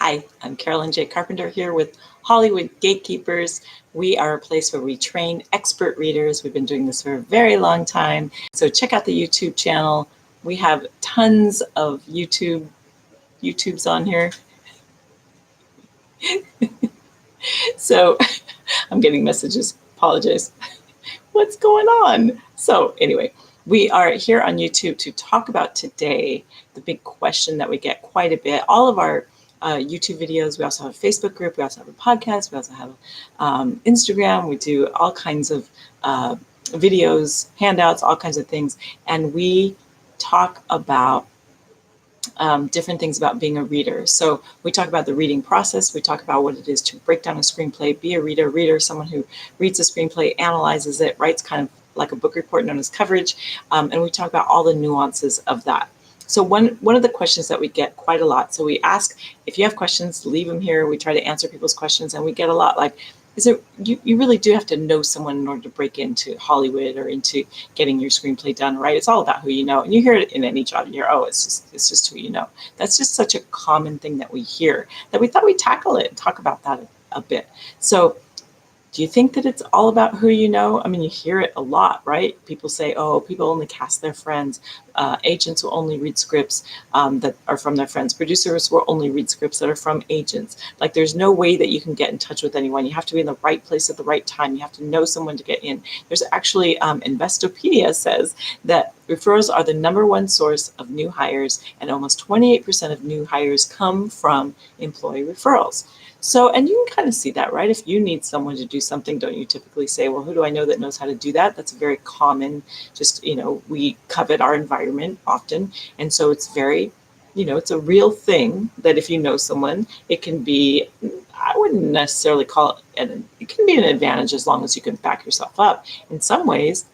Hi, I'm Carolyn J. Carpenter here with Hollywood Gatekeepers. We are a place where we train expert readers. We've been doing this for a very long time. So check out the YouTube channel. We have tons of YouTubes on here. So I'm getting messages. Apologize. What's going on? So anyway, we are here on YouTube to talk about today the big question that we get quite a bit. All of our YouTube videos. We also have a Facebook group. We also have a podcast. We also have Instagram. We do all kinds of videos, handouts, all kinds of things. And we talk about different things about being a reader. So we talk about the reading process. We talk about what it is to break down a screenplay, be a reader, someone who reads a screenplay, analyzes it, writes kind of like a book report known as coverage. And we talk about all the nuances of that. So one of the questions that we get quite a lot, so we ask, if you have questions, leave them here. We try to answer people's questions, and we get a lot like, you really do have to know someone in order to break into Hollywood or into getting your screenplay done, right? It's all about who you know. And you hear it in any job, you hear, oh, it's just who you know. That's just such a common thing that we hear, that we thought we'd tackle it and talk about that a bit. So do you think that it's all about who you know? I mean, you hear it a lot, right? People say, oh, people only cast their friends. Agents will only read scripts that are from their friends. Producers will only read scripts that are from agents. Like, there's no way that you can get in touch with anyone. You have to be in the right place at the right time. You have to know someone to get in. There's actually, Investopedia says that referrals are the #1 source of new hires, and almost 28% of new hires come from employee referrals. So, and you can kind of see that, right? If you need someone to do something, don't you typically say, well, who do I know that knows how to do that? That's very common. Just, we covet our environment often. And so it's very, it's a real thing that if you know someone, it can be, I wouldn't necessarily call it, it can be an advantage as long as you can back yourself up. In some ways,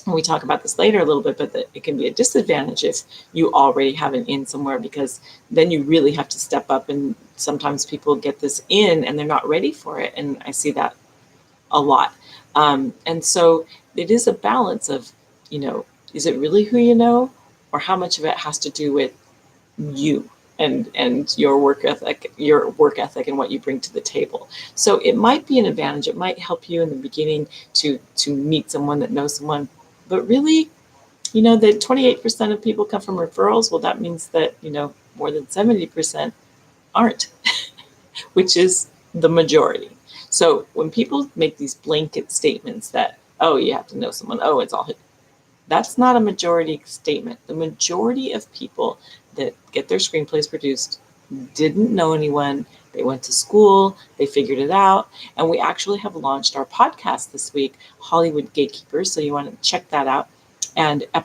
and we talk about this later a little bit, but it can be a disadvantage if you already have an in somewhere, because then you really have to step up, and sometimes people get this in and they're not ready for it. And I see that a lot. And so it is a balance of, is it really who you know, or how much of it has to do with you and your work ethic and what you bring to the table. So it might be an advantage. It might help you in the beginning to meet someone that knows someone. But really, that 28% of people come from referrals. Well, that means that, more than 70% aren't, which is the majority. So when people make these blanket statements that, oh, you have to know someone, oh, it's all, that's not a majority statement. The majority of people that get their screenplays produced didn't know anyone. They went to school, they figured it out. And we actually have launched our podcast this week, Hollywood Gatekeepers. So you want to check that out. And I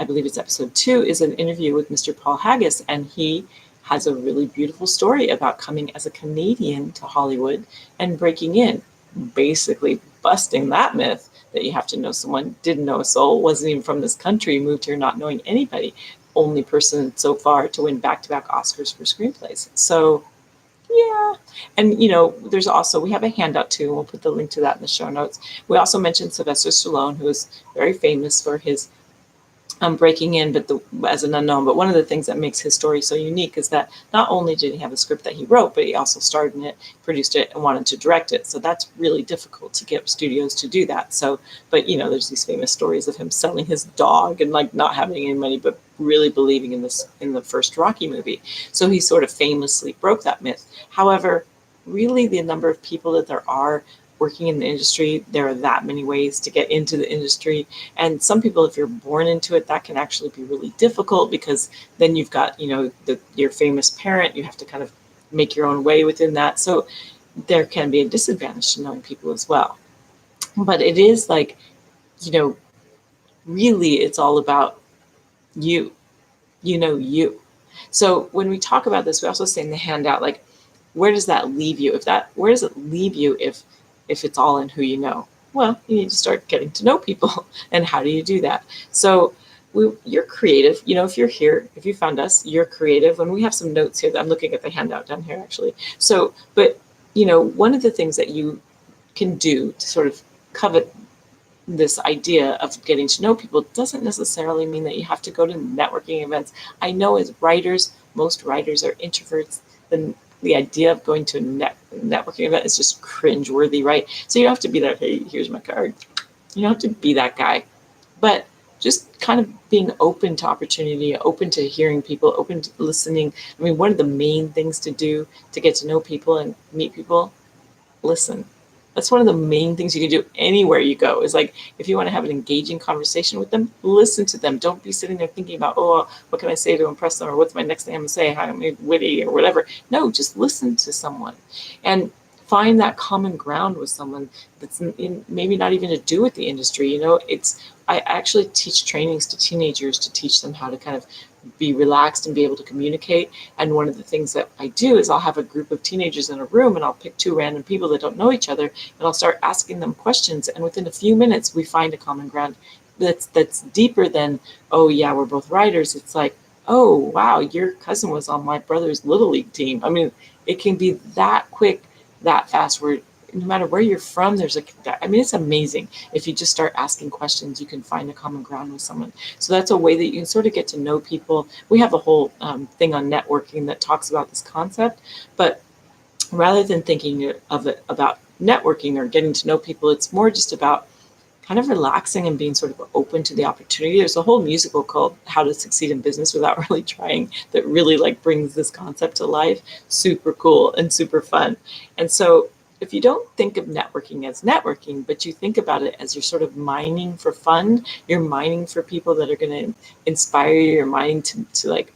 believe it's episode 2, is an interview with Mr. Paul Haggis. And he has a really beautiful story about coming as a Canadian to Hollywood and breaking in, basically busting that myth that you have to know someone. Didn't know a soul, wasn't even from this country, moved here not knowing anybody. Only person so far to win back-to-back Oscars for screenplays. So yeah. And, there's also, we have a handout too. We'll put the link to that in the show notes. We also mentioned Sylvester Stallone, who is very famous for his breaking in, but as an unknown. But one of the things that makes his story so unique is that not only did he have a script that he wrote, but he also starred in it, produced it, and wanted to direct it. So that's really difficult to get studios to do that. So, but there's these famous stories of him selling his dog and like not having any money, but really believing in the first Rocky movie. So he sort of famously broke that myth. However, really the number of people that there are working in the industry, there are that many ways to get into the industry. And some people, if you're born into it, that can actually be really difficult, because then you've got, your famous parent, you have to kind of make your own way within that. So there can be a disadvantage to knowing people as well. But it is like, really it's all about you, you. So when we talk about this, we also say in the handout, like, where does that leave you? Where does it leave you if it's all in who you know? Well, you need to start getting to know people. And how do you do that? So you're creative. If you're here, if you found us, you're creative. And we have some notes here that I'm looking at the handout down here, actually. So, but, one of the things that you can do to sort of covet this idea of getting to know people doesn't necessarily mean that you have to go to networking events. I know as writers, most writers are introverts. the idea of going to a networking event is just cringeworthy, right? So you don't have to be there, hey, here's my card. You don't have to be that guy. But just kind of being open to opportunity, open to hearing people, open to listening. I mean, one of the main things to do to get to know people and meet people, listen. That's one of the main things you can do anywhere you go. Is like, if you want to have an engaging conversation with them, listen to them. Don't be sitting there thinking about, oh, what can I say to impress them, or what's my next thing I'm gonna say, how am I witty or whatever. No, just listen to someone and find that common ground with someone that's maybe not even to do with the industry. I actually teach trainings to teenagers to teach them how to kind of be relaxed and be able to communicate. And one of the things that I do is I'll have a group of teenagers in a room, and I'll pick two random people that don't know each other, and I'll start asking them questions. And within a few minutes, we find a common ground that's deeper than, oh yeah, we're both writers. It's like, oh wow, your cousin was on my brother's little league team. I mean, it can be that quick, that fast, where no matter where you're from, it's amazing. If you just start asking questions, you can find a common ground with someone. So that's a way that you can sort of get to know people. We have a whole thing on networking that talks about this concept, but rather than thinking of it about networking or getting to know people, it's more just about kind of relaxing and being sort of open to the opportunity. There's a whole musical called How to Succeed in Business Without Really Trying that really like brings this concept to life. Super cool and super fun. And so if you don't think of networking as networking, but you think about it as you're sort of mining for fun, you're mining for people that are going to inspire you, you're mining to like,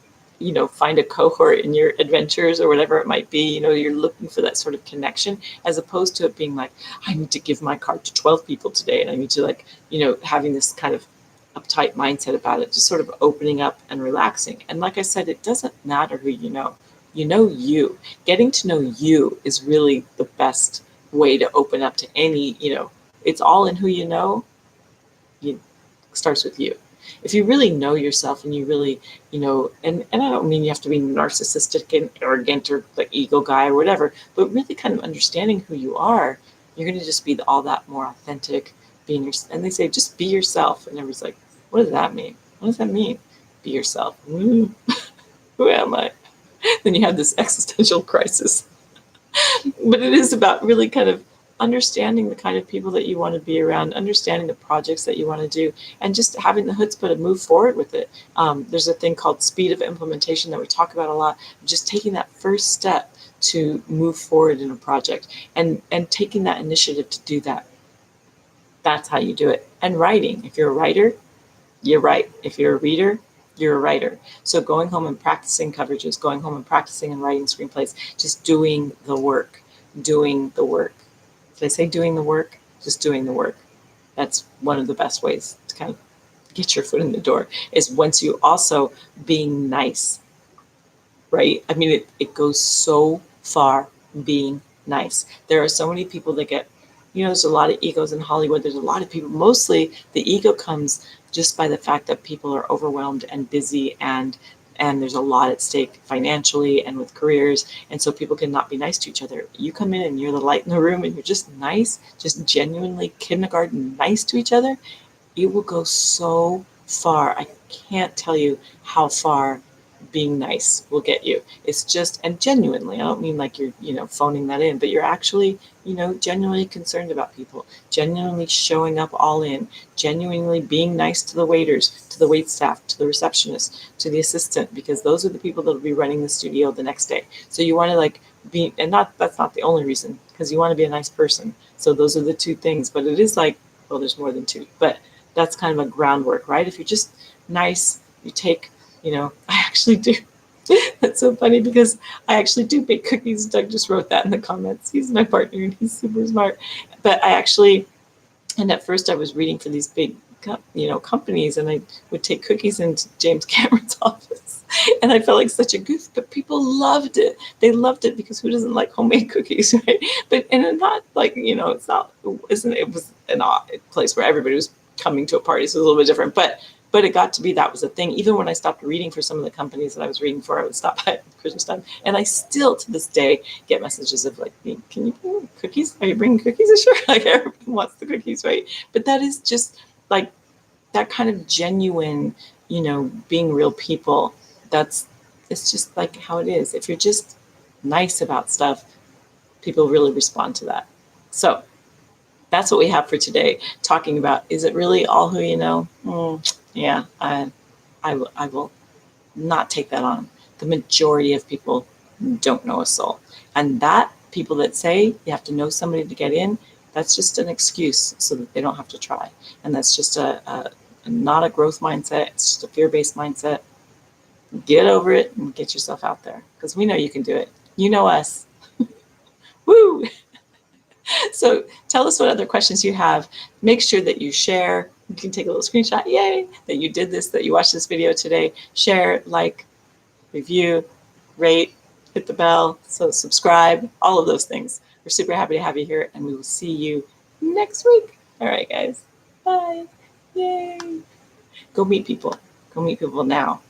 find a cohort in your adventures or whatever it might be. You're looking for that sort of connection, as opposed to it being like, I need to give my card to 12 people today. And I need to like, having this kind of uptight mindset about it, just sort of opening up and relaxing. And like I said, it doesn't matter who you know. You. Getting to know you is really the best way to open up to any, it's all in who you know. It starts with you. If you really know yourself and you really, and I don't mean you have to be narcissistic and arrogant or the ego guy or whatever, but really kind of understanding who you are, you're going to just be all that more authentic being and they say, just be yourself. And everybody's like, what does that mean? What does that mean? Be yourself. Who am I? Then you have this existential crisis. But it is about really kind of understanding the kind of people that you want to be around, understanding the projects that you want to do, and just having the chutzpah to move forward with it. There's a thing called speed of implementation that we talk about a lot, just taking that first step to move forward in a project and taking that initiative to do that. That's how you do it. And writing. If you're a writer, you write. If you're a reader, you're a writer. So going home and practicing coverages, going home and practicing and writing screenplays, just doing the work. Did I say doing the work? Just doing the work. That's one of the best ways to kind of get your foot in the door, is once you also being nice, right? I mean, it goes so far being nice. There are so many people that get, there's a lot of egos in Hollywood. There's a lot of people, mostly the ego comes just by the fact that people are overwhelmed and busy, and there's a lot at stake financially and with careers, and so people cannot be nice to each other. You come in and you're the light in the room and you're just nice, just genuinely kindergarten nice to each other, it will go so far. I can't tell you how far being nice will get you. It's just, and genuinely, I don't mean like you're, phoning that in, but you're actually, genuinely concerned about people, genuinely showing up all in, genuinely being nice to the waiters, to the wait staff, to the receptionist, to the assistant, because those are the people that will be running the studio the next day. So you want to like be, and that's not the only reason, because you want to be a nice person. So those are the two things, but it is like, well, there's more than two, but that's kind of a groundwork, right? If you're just nice, you take, I actually do. That's so funny because I actually do bake cookies. Doug just wrote that in the comments. He's my partner and he's super smart. But I actually, and at first I was reading for these big, companies, and I would take cookies into James Cameron's office. And I felt like such a goof, but people loved it. They loved it because who doesn't like homemade cookies, right? But, and not like, it's not, it was an odd place where everybody was coming to a party, so it was a little bit different. But it got to be, that was a thing. Even when I stopped reading for some of the companies that I was reading for, I would stop by at Christmas time. And I still, to this day, get messages of like, can you bring cookies? Are you bringing cookies? Sure. Like, everybody wants the cookies, right? But that is just like that kind of genuine, being real people. It's just like how it is. If you're just nice about stuff, people really respond to that. So that's what we have for today, talking about, is it really all who you know? Yeah, I will not take that on. The majority of people don't know a soul. And that people that say you have to know somebody to get in, that's just an excuse so that they don't have to try. And that's just not a growth mindset. It's just a fear-based mindset. Get over it and get yourself out there, because we know you can do it. You know us. Woo! So tell us what other questions you have. Make sure that you share. You can take a little screenshot, yay, that you did this, that you watched this video today. Share, like, review, rate, hit the bell, so subscribe, all of those things. We're super happy to have you here, and we will see you next week. All right, guys. Bye. Yay. Go meet people. Go meet people now.